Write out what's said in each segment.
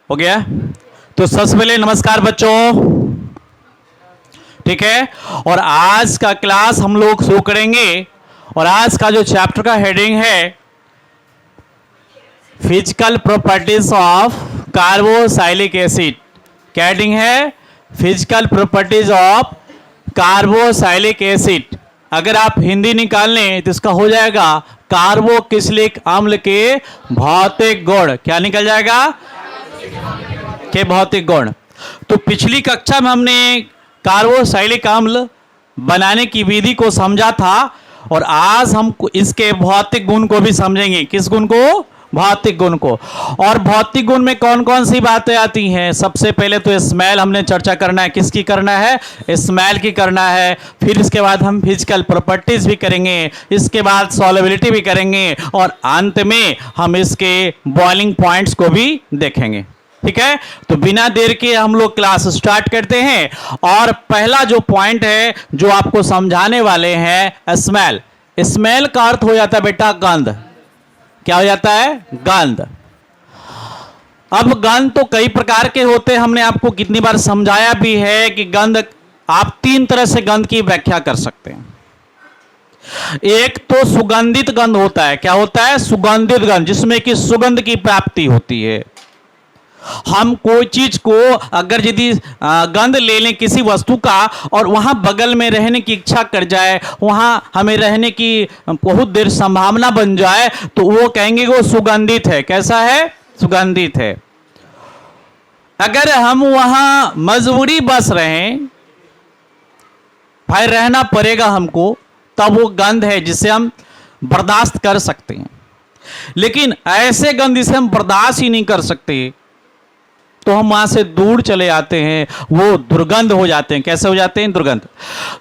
हो गया। तो सबसे पहले नमस्कार बच्चों, ठीक है। और आज का क्लास हम लोग शुरू करेंगे और आज का जो चैप्टर का हेडिंग है physical properties of carboxylic acid. क्या हेडिंग है? Physical properties of carboxylic acid. अगर आप हिंदी निकाल लें तो इसका हो जाएगा कार्बोक्सिलिक अम्ल के भौतिक गुण। क्या निकल जाएगा? के भौतिक गुण। तो पिछली कक्षा में हमने कार्बोक्सिलिक अम्ल बनाने की विधि को समझा था और आज हम इसके भौतिक गुण को भी समझेंगे। किस गुण को? भौतिक गुण को। और भौतिक गुण में कौन कौन सी बातें आती हैं? सबसे पहले तो स्मेल हमने चर्चा करना है। किसकी करना है? स्मेल की करना है। फिर इसके बाद हम फिजिकल प्रॉपर्टीज भी करेंगे, इसके बाद सॉल्युबिलिटी भी करेंगे और अंत में हम इसके बॉइलिंग पॉइंट्स को भी देखेंगे। ठीक है, तो बिना देर के हम लोग क्लास स्टार्ट करते हैं। और पहला जो पॉइंट है जो आपको समझाने वाले हैं, स्मेल। स्मेल का अर्थ हो जाता है बेटा गंध। क्या हो जाता है? गंध। अब गंध तो कई प्रकार के होते हैं, हमने आपको कितनी बार समझाया भी है कि गंध आप तीन तरह से गंध की व्याख्या कर सकते हैं। एक तो सुगंधित गंध होता है। क्या होता है? सुगंधित गंध, जिसमें कि सुगंध की प्राप्ति होती है। हम कोई चीज को अगर यदि गंध ले लें किसी वस्तु का और वहां बगल में रहने की इच्छा कर जाए, वहां हमें रहने की बहुत देर संभावना बन जाए, तो वो कहेंगे वो सुगंधित है। कैसा है? सुगंधित है। अगर हम वहां मजबूरी बस रहे, भाई रहना पड़ेगा हमको, तब वो गंध है जिसे हम बर्दाश्त कर सकते हैं। लेकिन ऐसे गंध जिसे हम बर्दाश्त ही नहीं कर सकते तो हम वहां से दूर चले आते हैं, वो दुर्गंध हो जाते हैं। कैसे हो जाते हैं? दुर्गंध।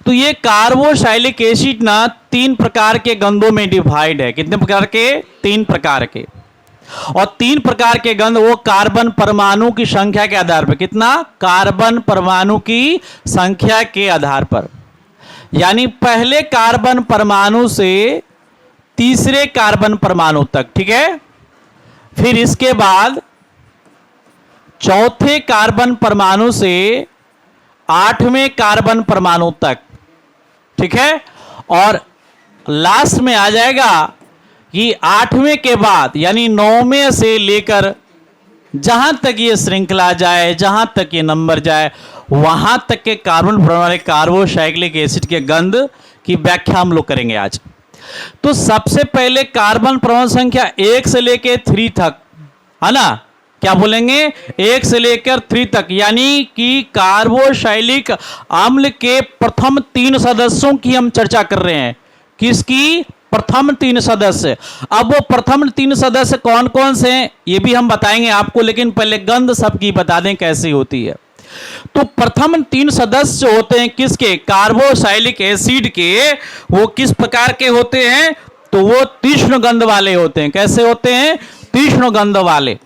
तो ये कार्बोक्सिलिक एसिड ना तीन प्रकार के गंधों में डिवाइड है। कितने प्रकार के? तीन प्रकार के। और तीन प्रकार के गंध वो कार्बन परमाणु की संख्या के आधार पर। कितना? कार्बन परमाणु की संख्या के आधार पर। यानी पहले कार्बन परमाणु से तीसरे कार्बन परमाणु तक, ठीक है। फिर इसके बाद चौथे कार्बन परमाणु से आठवें कार्बन परमाणु तक, ठीक है। और लास्ट में आ जाएगा कि आठवें के बाद यानी नौवें से लेकर जहां तक ये श्रृंखला जाए, जहां तक ये नंबर जाए, वहां तक के कार्बन परमाणु कार्बोक्सिलिक एसिड के गंध की व्याख्या हम लोग करेंगे आज। तो सबसे पहले कार्बन परमाणु संख्या 1 से लेकर 3 तक, है ना। क्या बोलेंगे? 1 से लेकर 3 तक, यानी कि कार्बोक्सिलिक अम्ल के प्रथम 3 सदस्यों की हम चर्चा कर रहे हैं। किसकी? प्रथम 3 सदस्य। अब वो प्रथम 3 सदस्य कौन कौन से हैं ये भी हम बताएंगे आपको, लेकिन पहले गंध सबकी बता दें कैसी होती है। तो प्रथम 3 सदस्य होते हैं किसके? कार्बोक्सिलिक एसिड के। वो किस प्रकार के होते हैं? तो वो तीक्ष्ण गंध वाले होते हैं। कैसे होते हैं? तीक्ष्ण गंध वाले।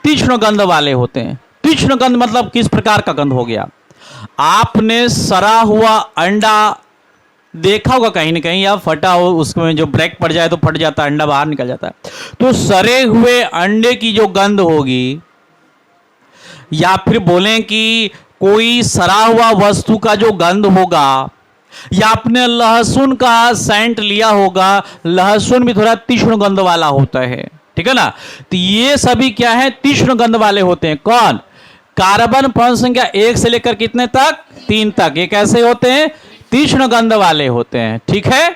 तीक्ष्ण गंध वाले होते हैं। तीक्ष्ण गंध मतलब किस प्रकार का गंध हो गया? आपने सड़ा हुआ अंडा देखा होगा कहीं ना कहीं, या फटा हो, उसमें जो ब्रेक पड़ जाए तो फट जाता है, अंडा बाहर निकल जाता है। तो सड़े हुए अंडे की जो गंध होगी, या फिर बोलें कि कोई सड़ा हुआ वस्तु का जो गंध होगा, या आपने लहसुन का सेंट लिया होगा, लहसुन भी थोड़ा तीक्ष्ण गंध वाला होता है, ठीक है ना। तो ये सभी क्या है? तीक्ष्ण गंध वाले होते हैं। कौन? कार्बन परमाणु संख्या 1 से लेकर कितने तक? 3 तक। ये कैसे होते हैं? तीक्ष्ण गंध वाले होते हैं, ठीक है।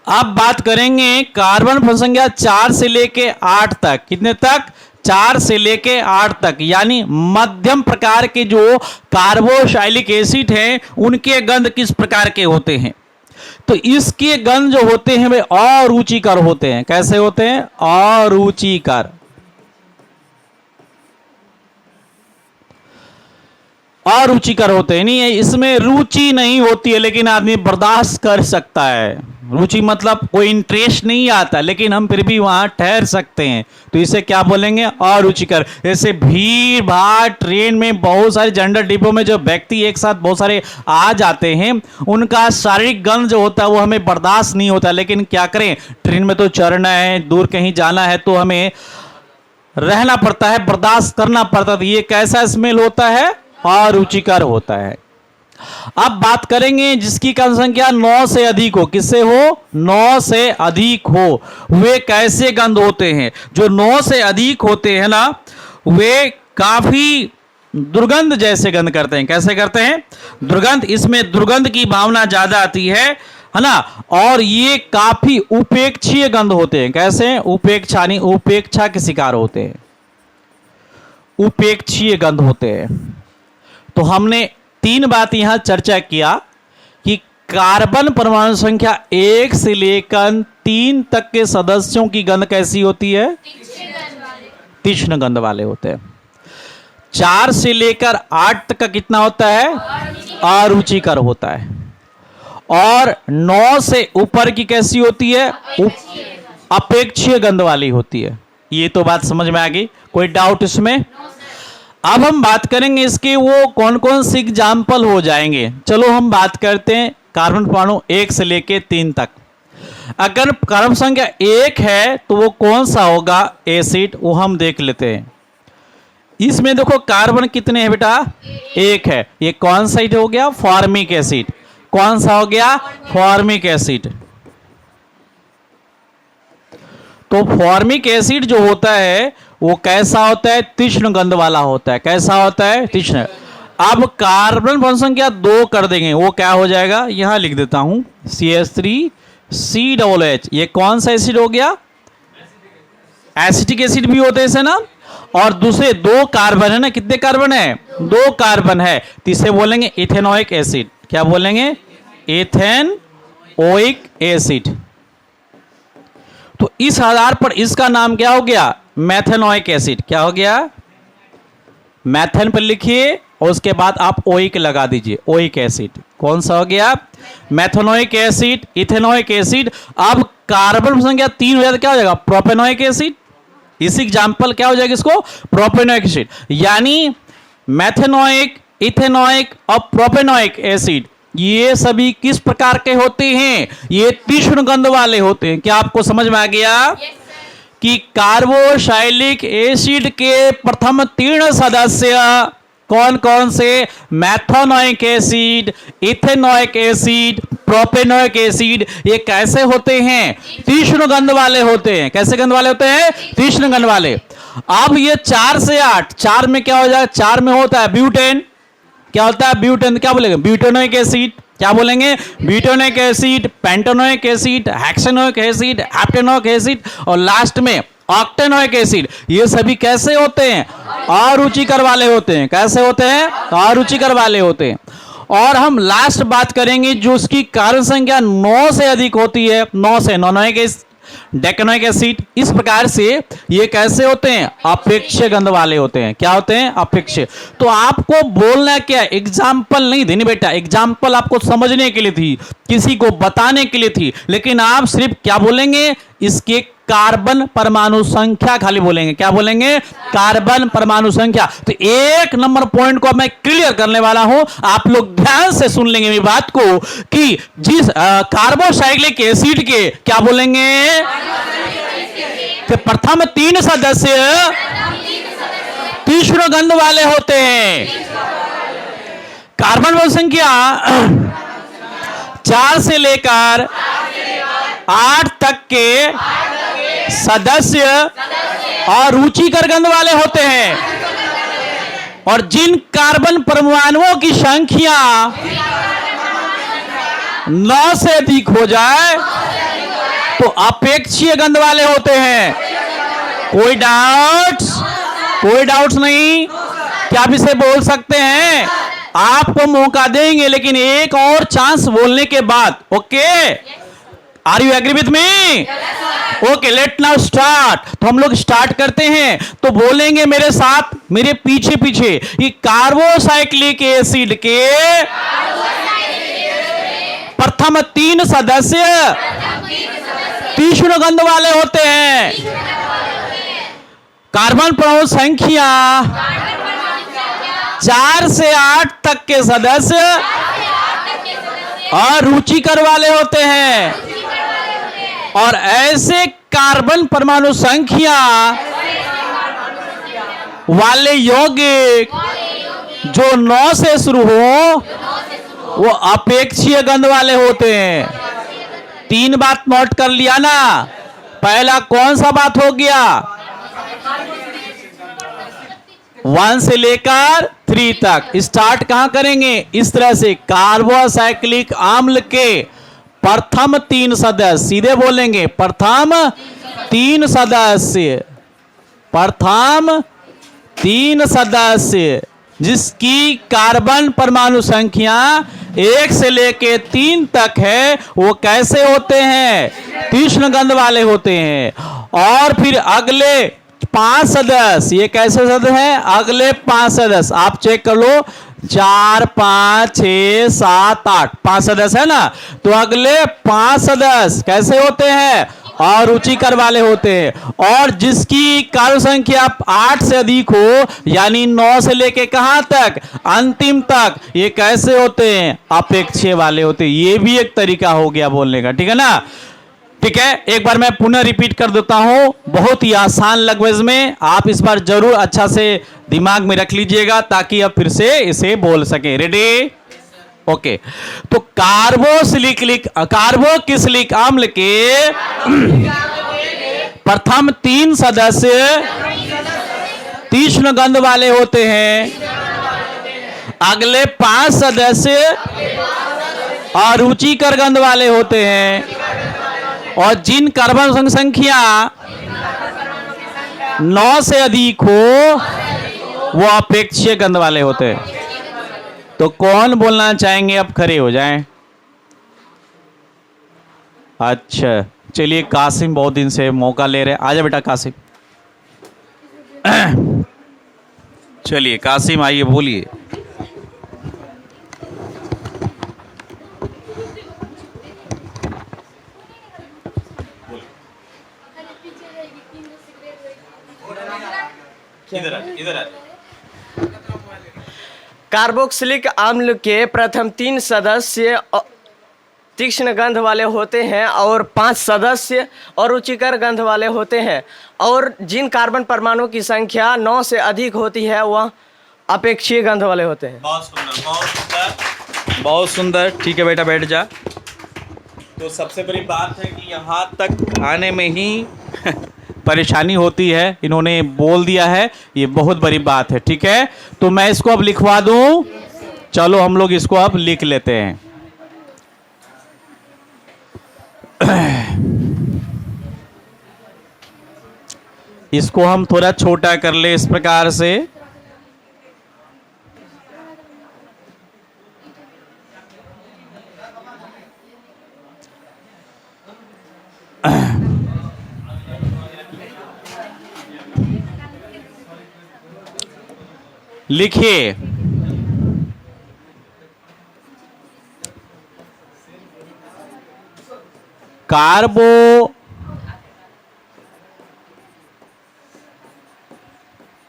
अब बात करेंगे कार्बन परमाणु संख्या 4 से लेकर 8 तक। कितने तक? 4 से लेकर 8 तक, यानी मध्यम प्रकार के जो कार्बोक्सिलिक एसिड हैं उनके गंध किस प्रकार के होते हैं? तो इसके गंध जो होते हैं वे अरुचिकर होते हैं। कैसे होते हैं? अरुचिकर। अरुचिकर होते हैं। नहीं है, इसमें रुचि नहीं होती है लेकिन आदमी बर्दाश्त कर सकता है। रुचि मतलब कोई इंटरेस्ट नहीं आता लेकिन हम फिर भी वहां ठहर सकते हैं, तो इसे क्या बोलेंगे? अरुचिकर। जैसे भीड़ भाड़ ट्रेन में बहुत सारे जनरल डिब्बों में जो व्यक्ति एक साथ बहुत सारे आ जाते हैं, उनका शारीरिक गंध जो होता है वो हमें बर्दाश्त नहीं होता, लेकिन क्या करें, ट्रेन में तो चढ़ना है, दूर कहीं जाना है तो हमें रहना पड़ता है, बर्दाश्त करना पड़ता है। ये कैसा स्मेल होता है? अरुचिकर होता है। अब बात करेंगे जिसकी कण संख्या 9 से अधिक हो। किससे हो? 9 से अधिक हो। वे कैसे गंध होते हैं? जो 9 से अधिक होते हैं ना, वे काफी दुर्गंध जैसे गंध करते हैं। कैसे करते हैं? दुर्गंध। इसमें दुर्गंध की भावना ज्यादा आती है ना, और ये काफी उपेक्षीय गंध होते हैं। कैसे? उपेक्षा नहीं, उपेक्षा के शिकार होते हैं, उपेक्षीय गंध होते हैं। तो हमने 3 बात यहां चर्चा किया कि कार्बन परमाणु संख्या 1 से लेकर 3 तक के सदस्यों की गंध कैसी होती है? तीक्ष्ण गंध वाले होते हैं। 4 से लेकर 8 तक का कितना होता है? अरुचिकर होता है। और 9 से ऊपर की कैसी होती है? अपेक्षीय गंध वाली होती है। ये तो बात समझ में आ गई, कोई डाउट इसमें? अब हम बात करेंगे इसके वो कौन कौन से एग्जाम्पल हो जाएंगे। चलो हम बात करते हैं कार्बन परमाणु 1 से लेके 3 तक। अगर कार्बन संख्या 1 है तो वो कौन सा होगा एसिड, वो हम देख लेते हैं। इसमें देखो कार्बन कितने हैं बेटा? 1 है। ये कौन सा हो गया? Formic acid. कौन सा हो गया? Formic acid. तो फॉर्मिक एसिड जो होता है वो कैसा होता है? तीक्ष्ण गंध वाला होता है। कैसा होता है? तीक्ष्ण। अब कार्बन परमाणु संख्या 2 कर देंगे, वो क्या हो जाएगा? यहां लिख देता हूं CH3COOH। ये कौन सा एसिड हो गया? एसिटिक एसिड भी होते हैं इसे ना। और दूसरे 2 कार्बन है ना, कितने कार्बन है? 2 कार्बन है, तो इसे बोलेंगे इथेनोइक एसिड। क्या बोलेंगे? Ethanoic acid. तो इस आधार पर इसका नाम क्या हो गया? Methanoic acid. क्या हो गया? मैथेन पर लिखिए और उसके बाद आप ओइक लगा दीजिए, ओइक एसिड। कौन सा हो गया? Methanoic acid, ethanoic acid. अब कार्बन संख्या 3 हो जाता क्या हो जाएगा? Propanoic acid. इस एग्जाम्पल क्या हो जाएगा इसको? Propanoic acid. यानी मैथेनोइक, इथेनोइक और प्रोपेनोइक एसिड ये सभी किस प्रकार के होते हैं? ये तीक्ष्ण गंध वाले होते हैं। क्या आपको समझ में आ गया? कि कार्बोक्सिलिक एसिड के प्रथम 3 सदस्य कौन कौन से? Methanoic acid, ethanoic acid, propanoic acid. ये कैसे होते हैं? तीक्ष्ण गंध वाले होते हैं। कैसे गंध वाले होते हैं? तीक्ष्ण गंध वाले। अब ये 4 से 8, 4 में क्या हो जाएगा? 4 में होता है ब्यूटेन। क्या होता है? ब्यूटेन। क्या बोलेंगे? Butanoic acid. क्या बोलेंगे? Butanoic acid, pentanoic acid, hexanoic acid, heptanoic acid और लास्ट में ऑक्टेनोइक एसिड। ये सभी कैसे होते हैं? अरुचिकर वाले होते हैं। कैसे होते हैं? अरुचिकर वाले होते हैं। और हम लास्ट बात करेंगे जो उसकी कार्बन संख्या 9 से अधिक होती है। 9 से नॉनोइक एसिड, डेकेनोइक एसिड। इस प्रकार से ये कैसे होते हैं? अपेक्षीय गंध वाले होते हैं। क्या होते हैं? अपेक्षीय। तो आपको बोलना क्या? एग्जाम्पल नहीं देनी बेटा, एग्जाम्पल आपको समझने के लिए थी, किसी को बताने के लिए थी, लेकिन आप सिर्फ क्या बोलेंगे? इसके कार्बन परमाणु संख्या खाली बोलेंगे। क्या बोलेंगे? कार्बन परमाणु संख्या। तो 1 नंबर पॉइंट को मैं क्लियर करने वाला हूं, आप लोग ध्यान से सुन लेंगे मेरी बात को कि जिस कार्बोक्सिलिक एसिड के क्या बोलेंगे? कि प्रथम 3 सदस्य तीक्ष्ण गंध वाले होते हैं। कार्बन परमाणु संख्या 4 से लेकर 8 तक के सदस्य और रुचिकर गंध वाले होते हैं। और जिन कार्बन परमाणुओं की संख्या 9 से अधिक हो जाए तो अपेक्षीय गंध वाले होते हैं। कोई डाउट्स? कोई डाउट्स नहीं? क्या आप इसे बोल सकते हैं? आपको मौका देंगे लेकिन एक और चांस बोलने के बाद। Okay, are you agree with me? Okay, let now start. तो हम लोग स्टार्ट करते हैं। तो बोलेंगे मेरे साथ, मेरे पीछे पीछे, ये कार्बोसाइक्लिक एसिड के प्रथम 3 सदस्य तीक्ष्ण गंध वाले होते हैं। कार्बन परमाणु संख्या 4 से 8 तक के सदस्य अरुचिकर वाले होते हैं, और ऐसे कार्बन परमाणु संख्या वाले यौगिक जो 9 से शुरू हो वो अपेक्षीय गंध वाले होते हैं। 3 बात नोट कर लिया ना। पहला कौन सा बात हो गया? 1 से लेकर 3 तक। स्टार्ट कहां करेंगे? इस तरह से, कार्बोसाइक्लिक अम्ल के प्रथम 3 सदस्य, सीधे बोलेंगे प्रथम 3 सदस्य, प्रथम 3 सदस्य जिसकी कार्बन परमाणु संख्या 1 से लेके 3 तक है, वो कैसे होते हैं? तीक्ष्ण गंध वाले होते हैं। और फिर अगले 5 सदस्य, ये कैसे सदस्य हैं? अगले 5 सदस्य आप चेक कर लो, 4, 5, 6, 7, 8, 5 सदस्य है ना। तो अगले 5 सदस्य कैसे होते हैं? अरुचिकर वाले होते हैं। और जिसकी कार्बन संख्या 8 से अधिक हो, यानी 9 से लेके कहां तक? अंतिम तक। ये कैसे होते हैं? अपेक्षीय वाले होते हैं। ये भी एक तरीका हो गया बोलने का, ठीक है ना। ठीक है, एक बार मैं पुनः रिपीट कर देता हूं, बहुत ही आसान लैंग्वेज में। आप इस बार जरूर अच्छा से दिमाग में रख लीजिएगा ताकि आप फिर से इसे बोल सके। रेडी? ओके। तो कार्बोक्सिलिक अम्ल के प्रथम 3 सदस्य तीक्ष्ण गंध वाले होते हैं। अगले 5 सदस्य अरुचिकर गंध वाले होते हैं। और जिन कार्बन संख्या 9 से अधिक हो वो अपेक्षीय गंध वाले होते हैं। तो कौन बोलना चाहेंगे? अब खड़े हो जाएं। अच्छा, चलिए कासिम बहुत दिन से मौका ले रहे हैं। आजा बेटा कासिम। चलिए कासिम आइए, बोलिए। इधर कार्बोक्सिलिक अम्ल के प्रथम 3 सदस्य तीक्ष्ण गंध वाले होते हैं और 5 सदस्य अरुचिकर गंध वाले होते हैं। और जिन कार्बन परमाणु की संख्या 9 से अधिक होती है वह अपेक्षीय गंध वाले होते हैं। बहुत सुंदर, बहुत सुंदर, बहुत सुंदर। ठीक है बेटा, बैठ जा। तो सबसे बड़ी बात है कि यहाँ तक आने में ही परेशानी होती है, इन्होंने बोल दिया है, ये बहुत बड़ी बात है। ठीक है, तो मैं इसको अब लिखवा दूं। चलो हम लोग इसको अब लिख लेते हैं। इसको हम थोड़ा छोटा कर ले इस प्रकार से। लिखिए, कार्बो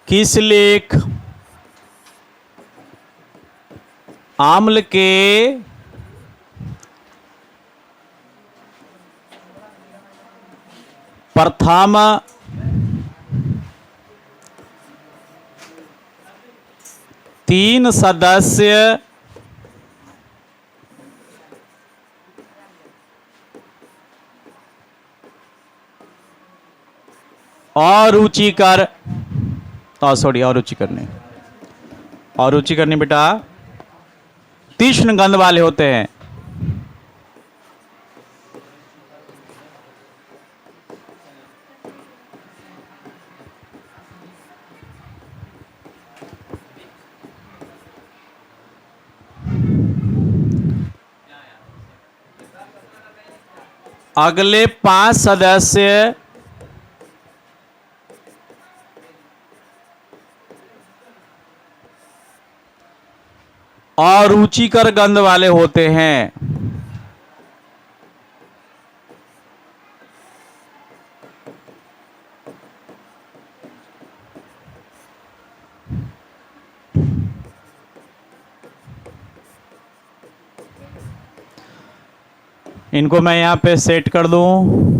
किसलिक अम्ल के प्रथम 3 सदस्य अरुचिकर, सॉरी अरुचिकर नहीं, अरुचिकर नहीं बेटा, तीक्ष्ण गंध वाले होते हैं। अगले 5 सदस्य अरुचिकर गंध वाले होते हैं। इनको मैं यहां पे सेट कर दूं।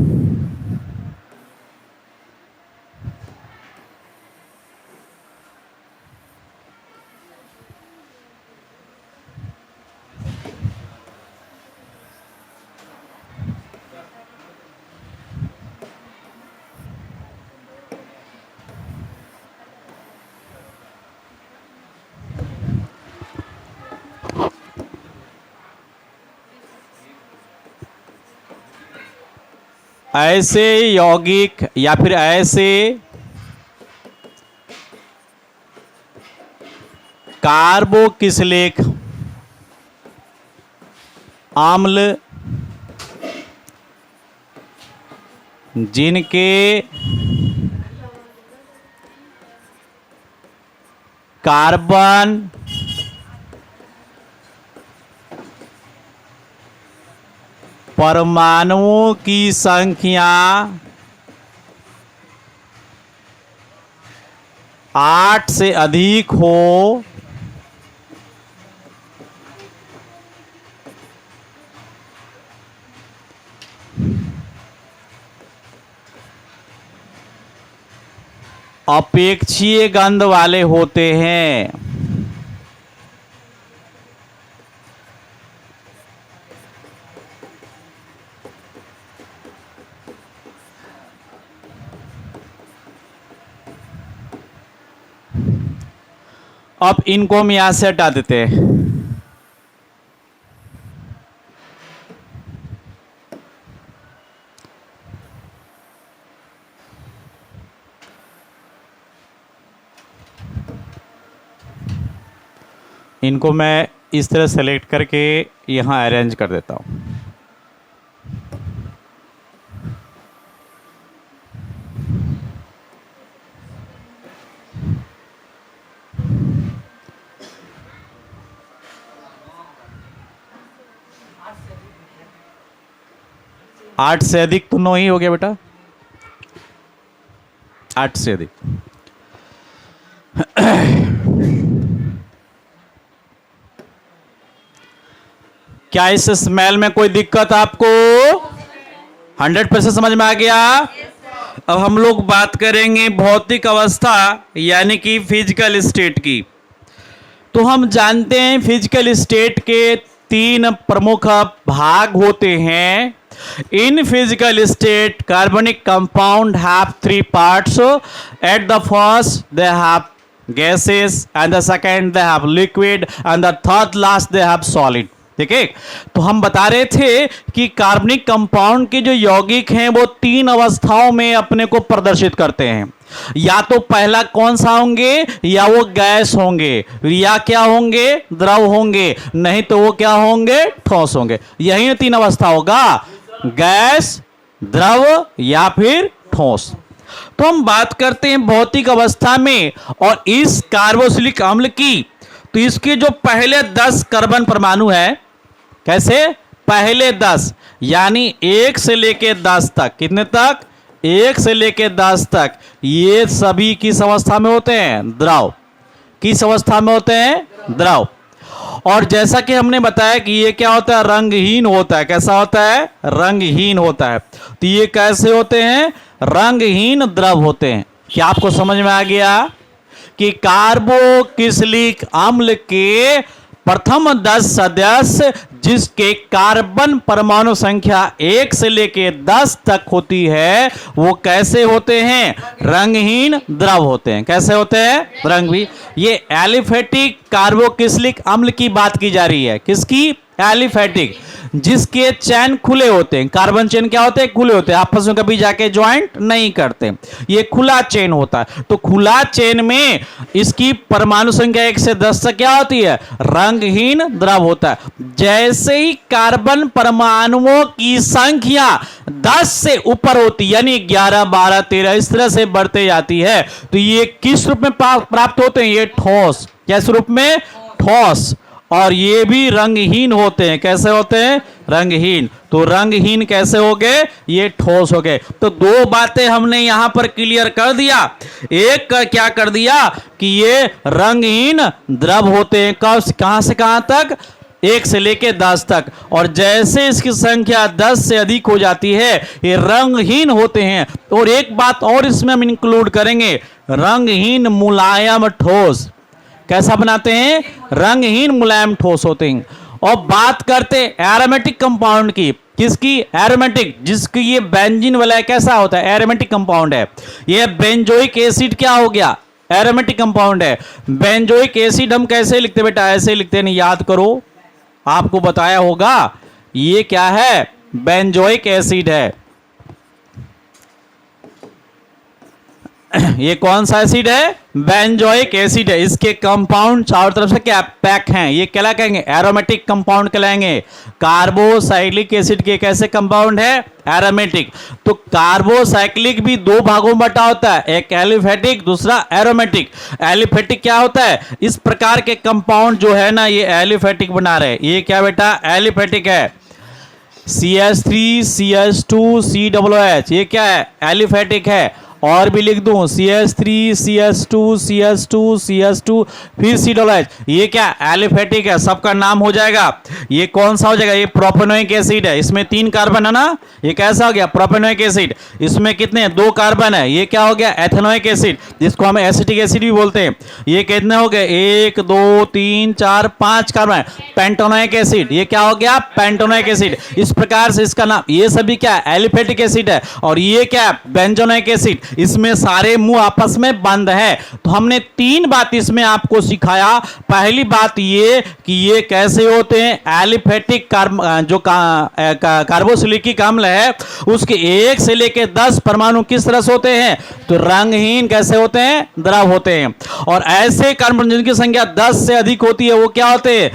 ऐसे यौगिक या फिर ऐसे कार्बोक्सिलिक अम्ल जिनके कार्बन परमाणुओं की संख्या 8 से अधिक हो, अपेक्षीय गंध वाले होते हैं। अब इनको हम यहां से हटा देते हैं। इनको मैं इस तरह सेलेक्ट करके यहां अरेंज कर देता हूं। आठ से अधिक तो 9 ही हो गया बेटा, 8 से अधिक। क्या इस स्मेल में कोई दिक्कत आपको 100% समझ में आ गया? अब हम लोग बात करेंगे भौतिक अवस्था यानी कि फिजिकल स्टेट की। तो हम जानते हैं फिजिकल स्टेट के 3 प्रमुख भाग होते हैं। In physical state, carbonic compound have 3 parts. At the first, they have gases, and the second they have liquid, and the third last they have solid. ठीक है, तो हम बता रहे थे कि कार्बनिक कंपाउंड के जो यौगिक हैं वो 3 अवस्थाओं में अपने को प्रदर्शित करते हैं। या तो पहला कौन सा होंगे, या वो गैस होंगे, या क्या होंगे, द्रव होंगे, नहीं तो वो क्या होंगे, ठोस होंगे। यही 3 अवस्था होगा, गैस, द्रव या फिर ठोस। तो हम बात करते हैं भौतिक अवस्था में और इस कार्बोक्सिलिक अम्ल की। तो इसके जो पहले 10 कार्बन परमाणु है, कैसे, पहले 10 यानी 1 से लेके 10 तक, कितने तक, 1 से लेके 10 तक, ये सभी किस अवस्था में होते हैं, द्रव। किस अवस्था में होते हैं, द्रव। और जैसा कि हमने बताया कि ये क्या होता है, रंगहीन होता है। कैसा होता है, रंगहीन होता है। तो ये कैसे होते हैं, रंगहीन द्रव होते हैं। क्या आपको समझ में आ गया कि कार्बोक्सिलिक अम्ल के प्रथम 10 सदस्य जिसके कार्बन परमाणु संख्या 1 से लेके 10 तक होती है, वो कैसे होते हैं, रंगहीन द्रव होते हैं। कैसे होते हैं, रंगहीन। ये एलिफेटिक कार्बोक्सिलिक अम्ल की बात की जा रही है। किसकी, एलिफेटिक, जिसके चैन खुले होते हैं। कार्बन चेन क्या होते हैं, खुले होते हैं, आपस में कभी जाके ज्वाइंट नहीं करते। ये खुला चेन होता है। तो खुला चेन में इसकी परमाणु संख्या 1 से 10 तक क्या होती है, रंगहीन द्रव होता है। जैसे ही कार्बन परमाणुओं की संख्या 10 से ऊपर होती, यानी 11, 12, 13 इस तरह से बढ़ते जाती है, तो ये किस रूप में प्राप्त होते हैं, ये ठोस। किस रूप में, ठोस। और ये भी रंगहीन होते हैं। कैसे होते हैं? रंगहीन। तो रंगहीन कैसे हो गए? ये ठोस हो गए। तो दो बातें हमने यहां पर क्लियर कर दिया। एक का क्या कर दिया कि ये रंगहीन द्रव होते हैं। कब, कहां से कहां तक? 1 से लेके 10 तक। और जैसे इसकी संख्या 10 से अधिक हो जाती है ये रंगहीन होते हैं। और एक बात और इसमें हम इंक्लूड करेंगे, रंगहीन मुलायम ठोस। कैसा बनाते हैं? रंगहीन मुलायम ठोस होते हैं। और बात करते एरोमेटिक कंपाउंड की। किसकी? एरोमेटिक, जिसकी ये बेंजीन वाला कैसा होता है? एरोमेटिक कंपाउंड है। ये बेंजोइक एसिड क्या हो गया? एरोमेटिक कंपाउंड है। बेंजोइक एसिड हम कैसे लिखते बेटा? ऐसे लिखते नहीं, याद करो, आपको बताया होगा। ये क्या है? बेंजोइक एसिड है। ये कौन सा एसिड है? बेंजोइक एसिड है। इसके कंपाउंड चारों तरफ से क्या पैक हैं, ये क्या कहेंगे? एरोमेटिक कंपाउंड कहलाएंगे। कार्बोसाइक्लिक एसिड के कैसे कंपाउंड है? एरोमेटिक। तो कार्बोसाइक्लिक भी दो भागों में बटा होता है, एक एलिफेटिक, दूसरा एरोमेटिक। एलिफेटिक क्या होता है? इस प्रकार के कंपाउंड जो है ना, ये एलिफेटिक बना रहे। ये क्या बेटा? एलिफेटिक है। CH3 CH2 COOH, ये क्या है? एलिफेटिक है। और भी लिख दूं, CH3 CH2 CH2 CH2 फिर COOH, ये क्या? एलिफेटिक है। सबका नाम हो जाएगा। ये कौन सा हो जाएगा? ये प्रोपेनोइक एसिड है। इसमें 3 कार्बन है ना, ये कैसा हो गया? Propanoic acid. इसमें कितने? 2 कार्बन है। ये क्या हो गया? एथेनोइक एसिड, जिसको हम एसिटिक एसिड भी बोलते हैं। ये कितने हो गए? 1 2 3 4 5 कार्बन। पेंटोनोइक एसिड, ये क्या हो गया? पेंटोनोइक एसिड। इस प्रकार से इसका नाम, ये सभी क्या? एलिफेटिक एसिड है। और ये क्या? बेंजोनोइक एसिड। इसमें सारे मुंह आपस में बंद है। तो हमने 3 बात इसमें आपको सिखाया। पहली बात ये कि ये कैसे होते हैं? एलिफेटिक जो कार्बोसिलिक अम्ल है उसके 1 से लेकर 10 परमाणु किस तरह से होते हैं? तो रंगहीन कैसे होते हैं? द्रव होते हैं। और ऐसे कार्बन जिनकी संख्या 10 से अधिक होती है वो क्या होते हैं?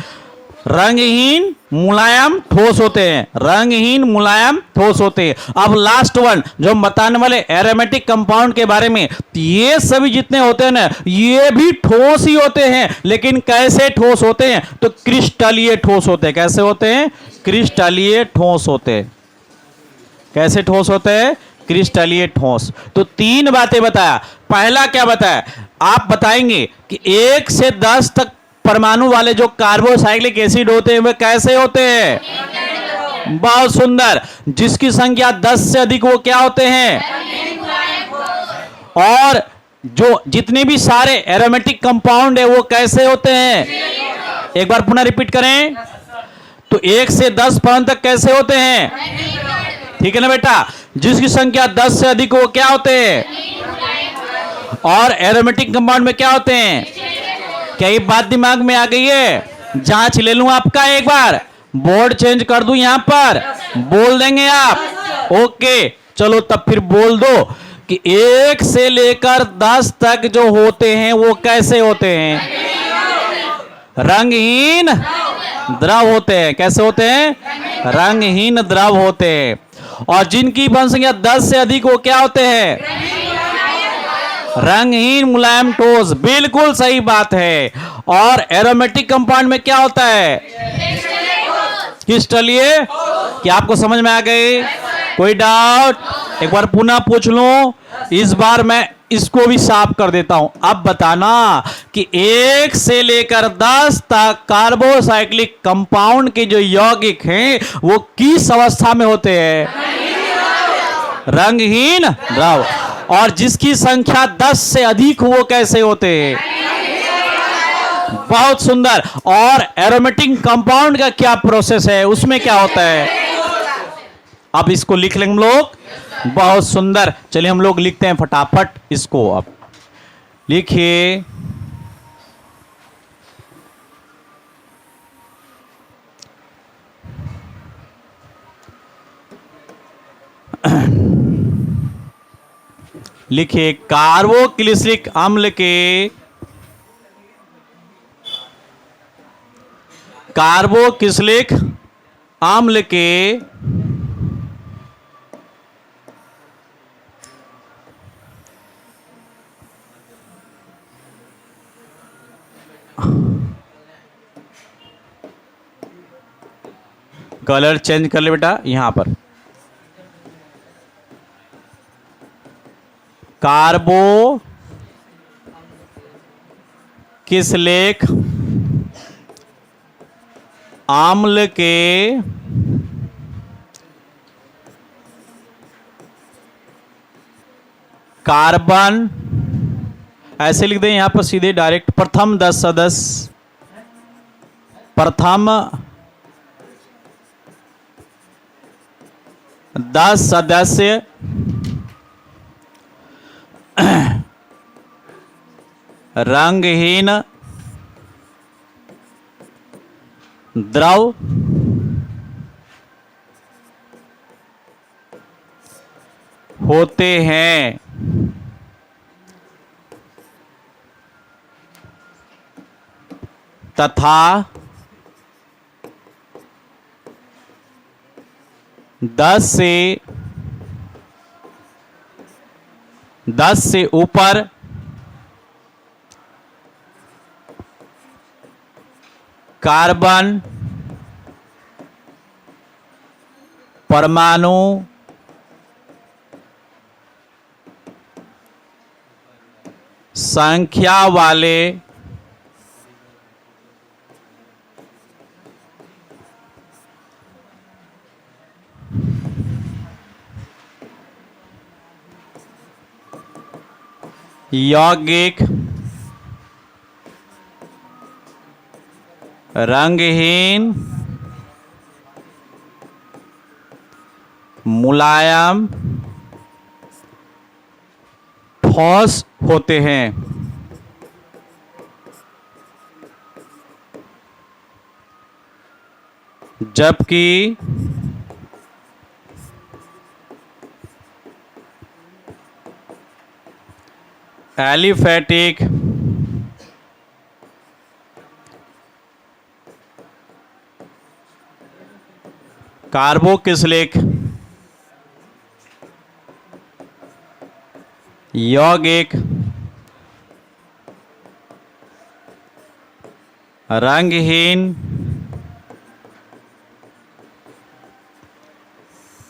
रंगहीन मुलायम ठोस होते हैं। रंगहीन मुलायम ठोस होते हैं। अब लास्ट वन जो हम बताने वाले एरोमेटिक कंपाउंड के बारे में, ये सभी जितने होते हैं ना, ये भी ठोस ही होते हैं। लेकिन कैसे ठोस होते हैं? तो क्रिस्टलीय ठोस होते हैं। कैसे होते हैं? क्रिस्टलीय ठोस होते हैं। कैसे ठोस होते हैं? क्रिस्टलीय ठोस। तो 3 बातें बताया। पहला क्या बताया? आप बताएंगे कि 1 से 10 तक परमाणु वाले जो कार्बोसाइक्लिक एसिड होते हैं वे कैसे होते हैं? बहुत सुंदर। जिसकी संख्या 10 से अधिक वो क्या होते हैं? और जो जितने भी सारे एरोमेटिक कंपाउंड है वो कैसे होते हैं? एक बार पुनः रिपीट करें। तो 1 से 10 परमाणु तक कैसे होते हैं? ठीक है ना बेटा? जिसकी संख्या 10 से अधिक वो क्या होते हैं? और एरोमेटिक कंपाउंड में क्या होते हैं? क्या ये बात दिमाग में आ गई है? जांच ले लूं आपका एक बार, बोर्ड चेंज कर दूं यहां पर, बोल देंगे आप? ओके, चलो तब फिर बोल दो कि 1 से लेकर 10 तक जो होते हैं वो कैसे होते हैं? रंगहीन द्रव होते हैं। कैसे होते हैं? रंगहीन द्रव होते हैं। और जिनकी संख्या 10 से अधिक वो क्या होते हैं? रंगहीन मुलायम ठोस। बिल्कुल सही बात है। और एरोमेटिक कंपाउंड में क्या होता है? क्रिस्टलीय। क्या आपको समझ में आ गई? कोई डाउट? एक बार पुनः पूछ लूं, इस बार मैं इसको भी साफ कर देता हूं। अब बताना कि 1 से लेकर 10 तक कार्बोसाइक्लिक कंपाउंड के जो यौगिक हैं वो किस अवस्था में होते हैं? रंगहीन द्रव। और जिसकी संख्या 10 से अधिक हो वो कैसे होते हैं? बहुत सुंदर। और एरोमेटिक कंपाउंड का क्या प्रोसेस है, उसमें क्या होता है? अब इसको लिख लेंगे हम लोग। बहुत सुंदर। चलिए हम लोग लिखते हैं फटाफट इसको। अब लिखिए, लिखिए कार्बोक्सिलिक अम्ल के कार्बोक्सिलिक अम्ल के कलर चेंज कर ले बेटा यहां पर। कार्बो किसलेख आम्ल के कार्बन, ऐसे लिख दें यहां पर सीधे डायरेक्ट, प्रथम 10 सदस्य, प्रथम 10 सदस्य रंगहीन द्रव होते हैं। तथा 10 से ऊपर कार्बन परमाणु संख्या वाले यौगिक रंगहीन मुलायम ठोस होते हैं। जबकि एलिफेटिक कार्बोक्सिलिक यौगिक रंगहीन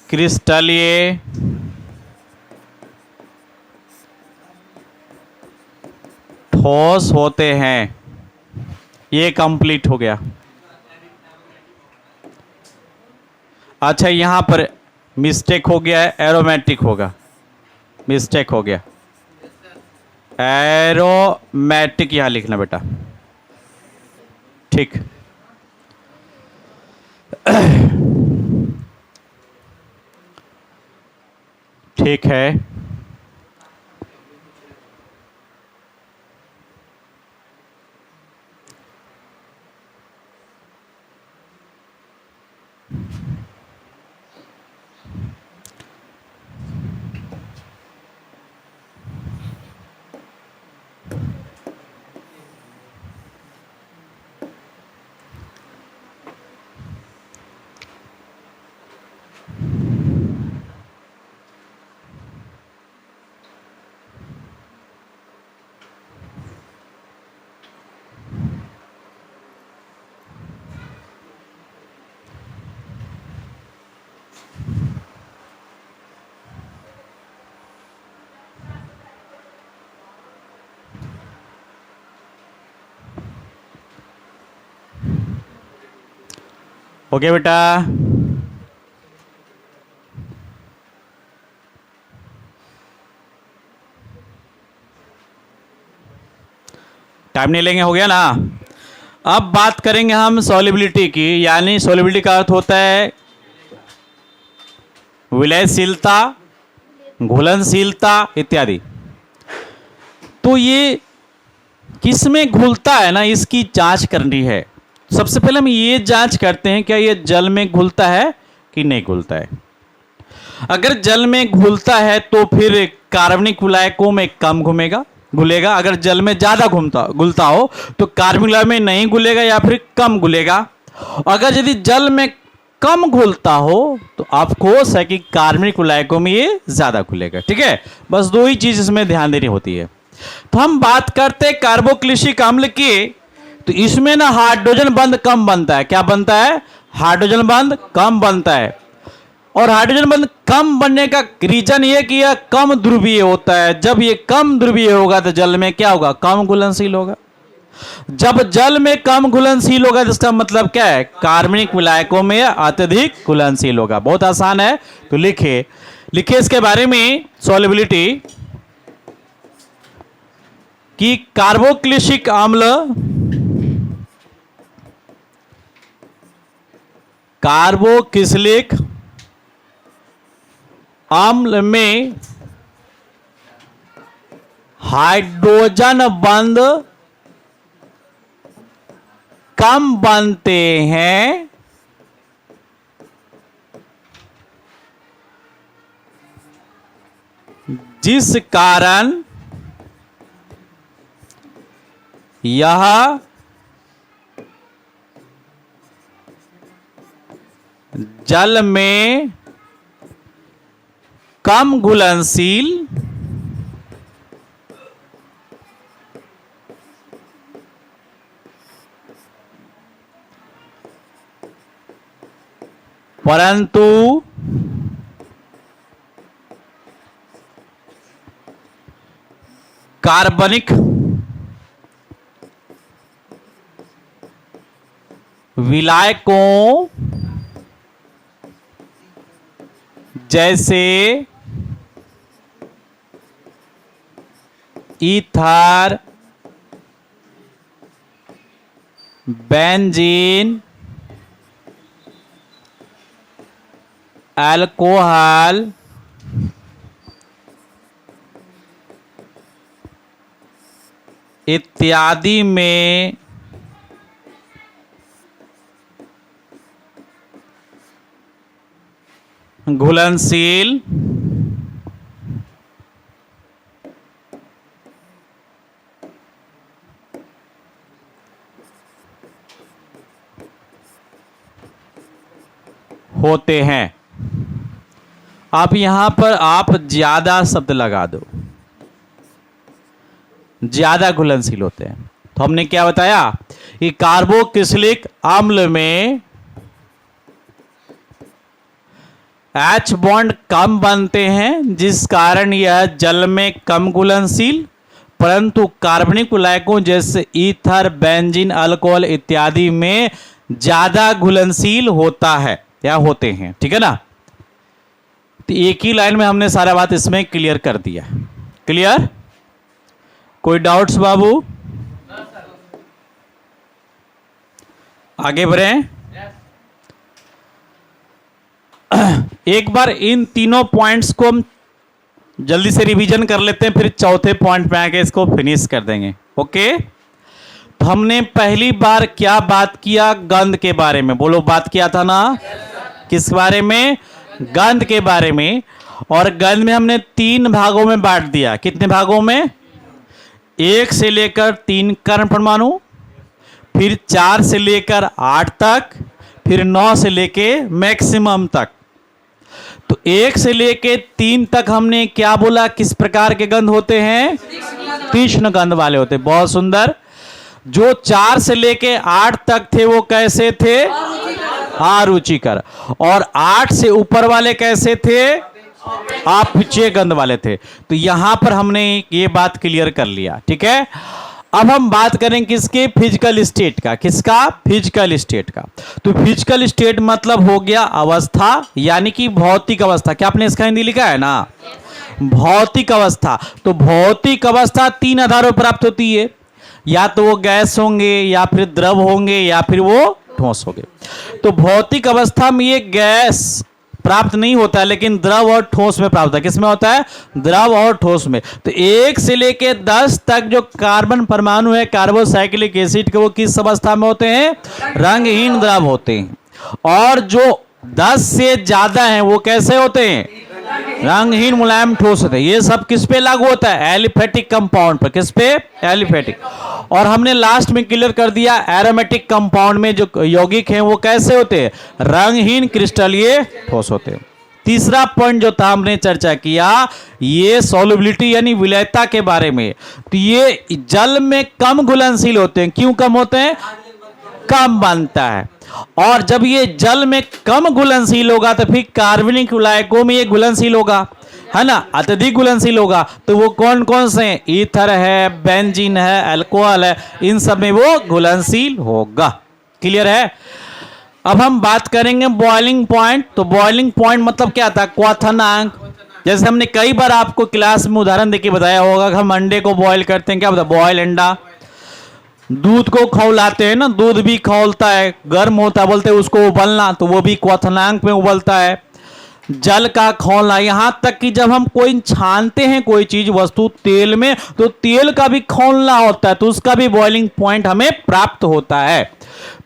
क्रिस्टलीय ठोस होते हैं। ये कंप्लीट हो गया। अच्छा यहां पर मिस्टेक हो गया है, एरोमेटिक होगा, मिस्टेक हो गया, एरोमेटिक यहां लिखना बेटा, ठीक। ठीक है, ओके बेटा। टाइम नहीं लेंगे, हो गया ना। अब बात करेंगे हम सॉल्युबिलिटी की, यानी सॉल्युबिलिटी का अर्थ होता है विलयशीलता, घुलनशीलता इत्यादि। तो ये किस में घुलता है ना, इसकी जांच करनी है। सबसे पहले हम ये जांच करते हैं क्या ये जल में घुलता है कि नहीं घुलता है। अगर जल में घुलता है तो फिर कार्बनिक विलायकों में कम घुलेगा। अगर जल में ज्यादा घुलता हो तो कार्बनिक विलायक में नहीं घुलेगा या फिर कम घुलेगा। अगर यदि जल में कम घुलता हो तो ऑफकोर्स है कि कार्बनिक विलायकों में ये ज्यादा घुलेगा। ठीक है, बस दो ही चीज इसमें ध्यान देनी होती है। तो हम बात करते हैं कार्बोक्सिलिक अम्ल की, तो इसमें ना हाइड्रोजन बंध कम बनता है। क्या बनता है? हाइड्रोजन बंध कम बनता है। और हाइड्रोजन बंध कम बनने का रीजन ये कि यह कम ध्रुवीय होता है। जब ये कम ध्रुवीय होगा तो जल में क्या होगा? कम घुलनशील होगा। जब जल में कम घुलनशील होगा तो इसका मतलब क्या है? कार्बनिक विलायकों में अत्यधिक घुलनशील होगा। बहुत आसान है, तो लिखिए इसके बारे में सॉल्युबिलिटी कि कार्बोक्सिलिक अम्ल में हाइड्रोजन बंध कम बनते हैं, जिस कारण यह जल में कम घुलनशील परंतु कार्बनिक विलायकों जैसे ईथर, बेंजीन, अल्कोहल, इत्यादि में घुलनशील होते हैं। अब यहां पर आप ज्यादा शब्द लगा दो, ज्यादा घुलनशील होते हैं। तो हमने क्या बताया कि कार्बोक्सिलिक अम्ल में H बॉन्ड कम बनते हैं, जिस कारण यह जल में कम घुलनशील, परंतु कार्बनिक विलायकों जैसे ईथर, बेंजीन, अल्कोहल इत्यादि में ज्यादा घुलनशील होता है या होते हैं। ठीक है ना? तो एक ही लाइन में हमने सारा बात इसमें क्लियर कर दिया। क्लियर? कोई डाउट्स बाबू? आगे बढ़ें। एक बार इन तीनों पॉइंट्स को हम जल्दी से रिवीजन कर लेते हैं, फिर चौथे पॉइंट पे आके इसको फिनिश कर देंगे। ओके? तो हमने पहली बार क्या बात किया? गंध के बारे में। बोलो, बात किया था ना? किस बारे में? गंध के बारे में। और गंध में हमने 3 भागों में बांट दिया। कितने भागों में? 1 से लेकर 3 कर्ण परमाणु, फिर 4 से लेकर 8 तक, फिर 9 से लेके मैक्सिमम तक। तो 1 से लेके 3 तक हमने क्या बोला? किस प्रकार के गंध होते हैं? तीक्ष्ण गंध वाले होते। बहुत सुंदर। जो 4 से लेके 8 तक थे वो कैसे थे? अरुचिकर। और 8 से ऊपर वाले कैसे थे? अपचय गंध वाले थे। तो यहां पर हमने ये बात क्लियर कर लिया। ठीक है? अब हम बात करें किसके? फिजिकल स्टेट का। किसका? फिजिकल स्टेट का। तो फिजिकल स्टेट मतलब हो गया अवस्था, यानी कि भौतिक अवस्था। क्या आपने इसका हिंदी लिखा है ना? भौतिक अवस्था। तो भौतिक अवस्था 3 आधारों पर प्राप्त होती है। या तो वो गैस होंगे, या फिर द्रव होंगे, या फिर वो ठोस होंगे। तो भौतिक अवस्था में ये गैस प्राप्त नहीं होता है, लेकिन द्रव और ठोस में प्राप्त होता है। किसमें होता है? द्रव और ठोस में। तो 1 से लेके 10 तक जो कार्बन परमाणु है कार्बोसाइक्लिक एसिड के, वो किस अवस्था में होते हैं? रंगहीन द्रव होते हैं। और जो 10 से ज्यादा हैं वो कैसे होते हैं? रंगहीन मुलायम ठोस होते हैं। ये सब किस पे लागू होता है? एलिफेटिक कंपाउंड पर। किस पे? एलिफेटिक। और हमने लास्ट में क्लियर कर दिया एरोमेटिक कंपाउंड में जो यौगिक हैं वो कैसे होते हैं? रंगहीन क्रिस्टलीय ठोस होते हैं। तीसरा पॉइंट जो था हमने चर्चा किया, ये सॉल्युबिलिटी यानी विलयता के बारे में। तो ये जल में कम घुलनशील होते हैं। क्यों कम होते हैं? कम बनता है। और जब ये जल में कम घुलनशील होगा तो फिर कार्बनिक विलायकों में ये घुलनशील होगा, है ना, अत्यधिक घुलनशील होगा। तो वो कौन कौन से हैं? ईथर है, बेंजीन है, अल्कोहल है, इन सब में वो घुलनशील होगा। क्लियर है? अब हम बात करेंगे बॉइलिंग पॉइंट। तो बॉइलिंग पॉइंट मतलब क्या था? क्वथनांक। जैसे हमने कई बार आपको क्लास में उदाहरण देके बताया होगा कि हम अंडे को बॉईल करते हैं, क्या बता, बॉयल अंडा। दूध को खौलाते हैं ना, दूध भी खौलता है, गर्म होता है, बोलते हैं उसको उबलना, तो वो भी क्वथनांक में उबलता है। जल का खौलना, यहां तक कि जब हम कोई छानते हैं कोई चीज वस्तु तेल में, तो तेल का भी खौलना होता है, तो उसका भी बॉइलिंग पॉइंट हमें प्राप्त होता है।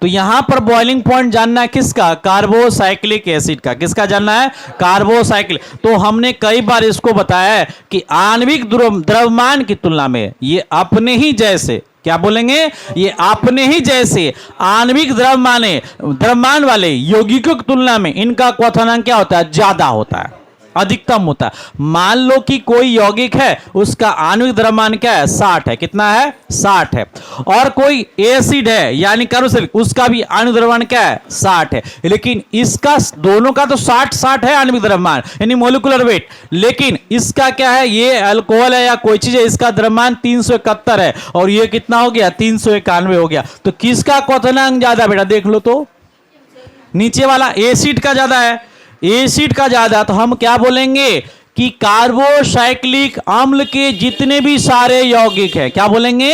तो यहां पर बॉइलिंग पॉइंट जानना है किसका? कार्बोसाइक्लिक एसिड का। किसका जानना है? कार्बोसाइक्लिक। तो हमने कई बार इसको बताया है कि आणविक द्रव्यमान की तुलना में ये अपने ही जैसे, क्या बोलेंगे, ये अपने ही जैसे आणविक द्रव्यमान वाले यौगिकों की तुलना में इनका क्वथनांक क्या होता है? ज्यादा होता है, अधिकतम होता है। मान लो कि कोई यौगिक है, उसका आणविक द्रव्यमान क्या है? 60 है। कितना है? 60 है। और कोई एसिड है यानी कार्बोक्सिलिक, उसका भी आणविक द्रव्यमान क्या है? 60 है। लेकिन इसका, दोनों का तो 60-60 है आणविक द्रव्यमान यानी मोलिकुलर वेट, लेकिन इसका क्या है? ये अल्कोहल है या कोई चीज है, इसका द्रव्यमान 371 है और ये कितना हो गया? 391 हो गया। तो किसका क्वथनांक ज्यादा बेटा? देख लो तो, नीचे वाला एसिड का ज्यादा है, एसिड का ज्यादा। तो हम क्या बोलेंगे कि कार्बोसाइक्लिक अम्ल के जितने भी सारे यौगिक है, क्या बोलेंगे?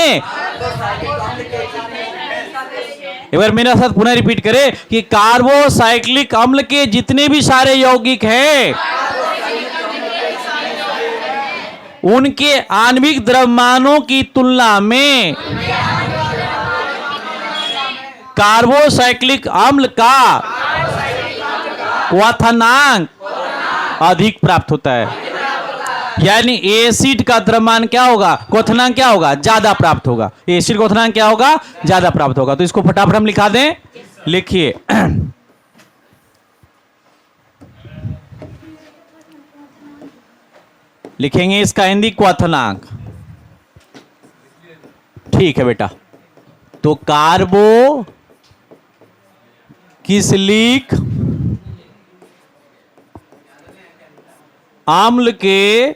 एक बार मेरे साथ पुनः रिपीट करें कि कार्बोसाइक्लिक अम्ल के जितने भी सारे यौगिक हैं, उनके आणविक द्रव्यमानों की तुलना में कार्बोसाइक्लिक अम्ल का क्वथनांक अधिक प्राप्त होता है। यानी एसिड का द्रव्यमान क्या होगा? क्वथनांक क्या होगा? ज्यादा प्राप्त होगा। एसिड क्वथनांक क्या होगा? ज्यादा प्राप्त होगा। तो इसको फटाफट हम लिखा दें, लिखिए। लिखेंगे इसका हिंदी क्वथनांक। ठीक है बेटा। तो कार्बो किसलिक अम्ल के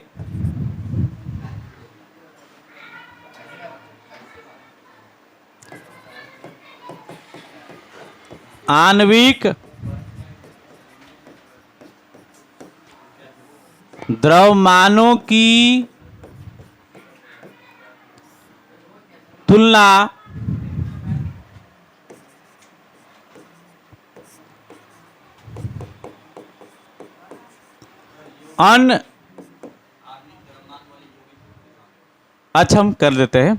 आणविक द्रव्यमानों की तुलना अन्य, अच्छा हम कर देते हैं,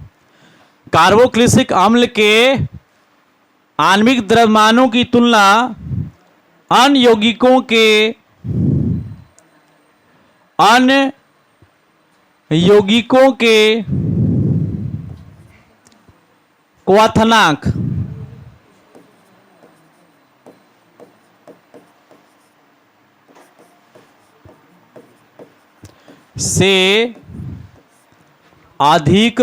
कार्बोक्सिलिक अम्ल के आणविक द्रव्यमानों की तुलना अन्य यौगिकों के क्वथनांक से अधिक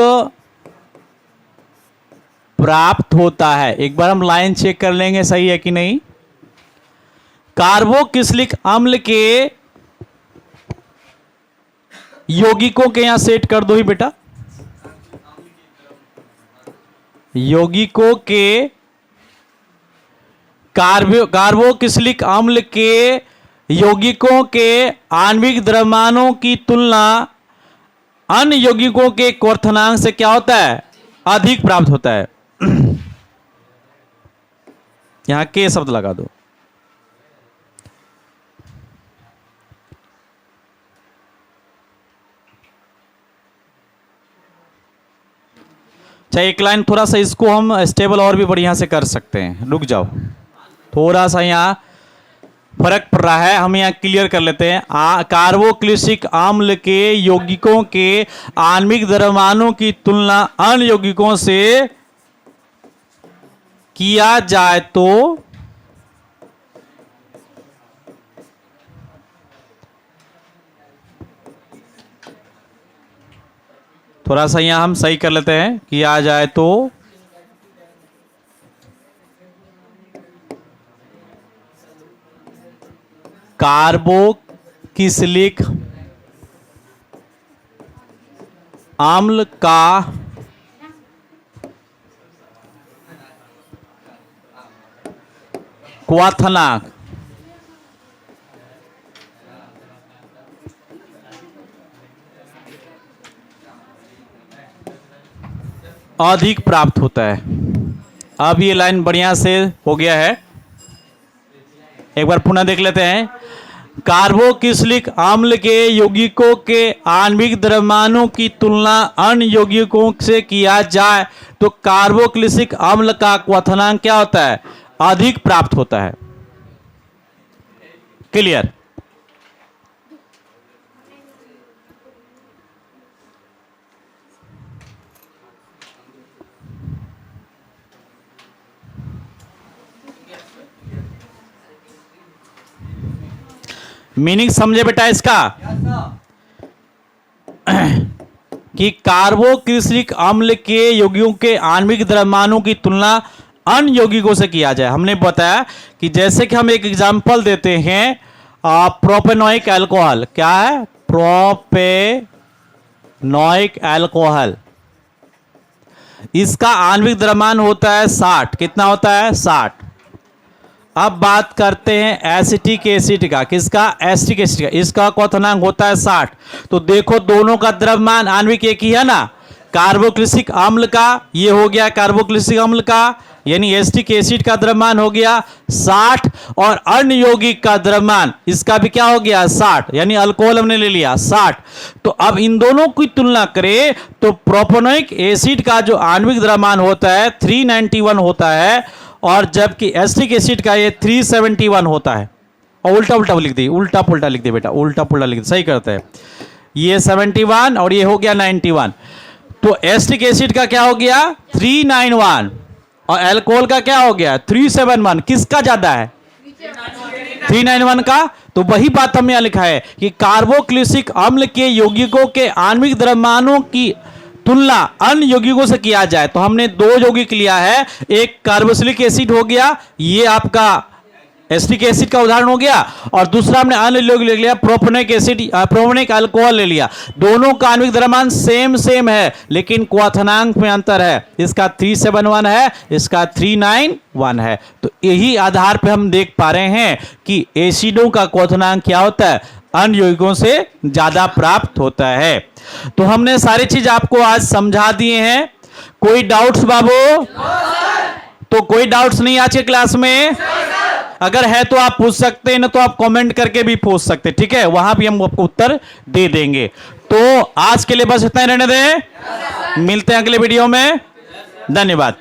प्राप्त होता है। एक बार हम लाइन चेक कर लेंगे सही है कि नहीं। कार्बोक्सिलिक अम्ल के यौगिकों के यहां सेट कर दो ही बेटा, यौगिकों के कार्बोक्सिलिक अम्ल के यौगिकों के आणविक द्रव्यमानों की तुलना अन्य यौगिकों के क्वथनांक से क्या होता है? अधिक प्राप्त होता है। यहां के शब्द लगा दो। चाहे एक लाइन थोड़ा सा इसको हम स्टेबल और भी बढ़िया से कर सकते हैं। रुक जाओ, थोड़ा सा यहां फर्क पड़ रहा है, हम यहां क्लियर कर लेते हैं। कार्बोक्सिलिक अम्ल के यौगिकों के आणविक द्रव्यमानों की तुलना अन्य यौगिकों से किया जाए तो थोड़ा सा यहां हम सही कर लेते हैं, किया जाए तो कार्बोक्सिलिक अम्ल का क्वथनांक अधिक प्राप्त होता है। अब ये लाइन बढ़िया से हो गया है, एक बार पुनः देख लेते हैं। कार्बोक्सिलिक अम्ल के यौगिकों के आणविक द्रव्यमानों की तुलना अन्य यौगिकों से किया जाए तो कार्बोक्सिलिक अम्ल का क्वथनांक क्या होता है? अधिक प्राप्त होता है। क्लियर? मीनिंग समझे बेटा इसका? कि कार्बोक्सिलिक अम्ल के यौगिकों के आणविक द्रव्यमानों की तुलना अन्य यौगिकों से किया जाए। हमने बताया कि जैसे कि हम एक एग्जांपल देते हैं, प्रोपेनोइक अल्कोहल। क्या है? Propanoic alcohol. इसका आणविक द्रव्यमान होता है 60। कितना होता है? 60। अब बात करते हैं एसिटिक एसिड का। किसका? एसिटिक एसिड का। इसका क्वथनांक होता है 60। तो देखो दोनों का द्रव्यमान आणविक एक ही है ना। कार्बोक्सिलिक अम्ल का ये हो गया, कार्बोक्सिलिक अम्ल का यानी एसिटिक एसिड का द्रव्यमान हो गया 60, और अन्य यौगिक का द्रव्यमान इसका भी क्या हो गया? 60, यानी अल्कोहल हमने ले लिया 60। तो अब इन दोनों की तुलना करें तो प्रोपेनोइक एसिड का जो आणविक द्रव्यमान होता है 391 होता है, और जबकि एसिटिक एसिड का ये 371 होता है। और उल्टा उल्टा लिख दी, उल्टा पुल्टा लिख दी बेटा, उल्टा पुल्टा लिख दी, सही करते हैं। ये 71 और ये हो गया 91। तो एसिटिक एसिड का क्या हो गया? 391, और अल्कोहल का क्या हो गया? 371। किसका ज्यादा है? 391 का। तो वही बात हमने यहां लिखा है कि कार्बोक्सिलिक अम्ल के यौगिकों के आणविक द्रव्यमानों की तुलना अन्य यौगिकों से किया जाए। तो हमने दो यौगिक लिया है, एक कार्बोक्सिलिक एसिड हो गया, ये आपका एसिटिक एसिड का उदाहरण हो गया, और दूसरा हमने अन्य यौगिक ले लिया प्रोपेनोइक एसिड, प्रोपेनोइक अल्कोहल ले लिया। दोनों का आणविक द्रव्यमान सेम है, लेकिन क्वथनांक में अंतर है। इसका 371 है, इसका 391 है। तो यही आधार पे हम देख पा रहे हैं कि एसिडों का क्वथनांक क्या होता है? अन्य यौगिकों से ज्यादा प्राप्त होता है। तो हमने सारी चीज आपको आज समझा दिए हैं। कोई डाउट्स बाबू? तो कोई डाउट्स नहीं आज के क्लास में? अगर है तो आप पूछ सकते हैं, ना तो आप कमेंट करके भी पूछ सकते हैं, ठीक है? वहां भी हम आपको उत्तर दे देंगे। तो आज के लिए बस इतना ही रहने दें। मिलते हैं अगले वीडियो में। धन्यवाद।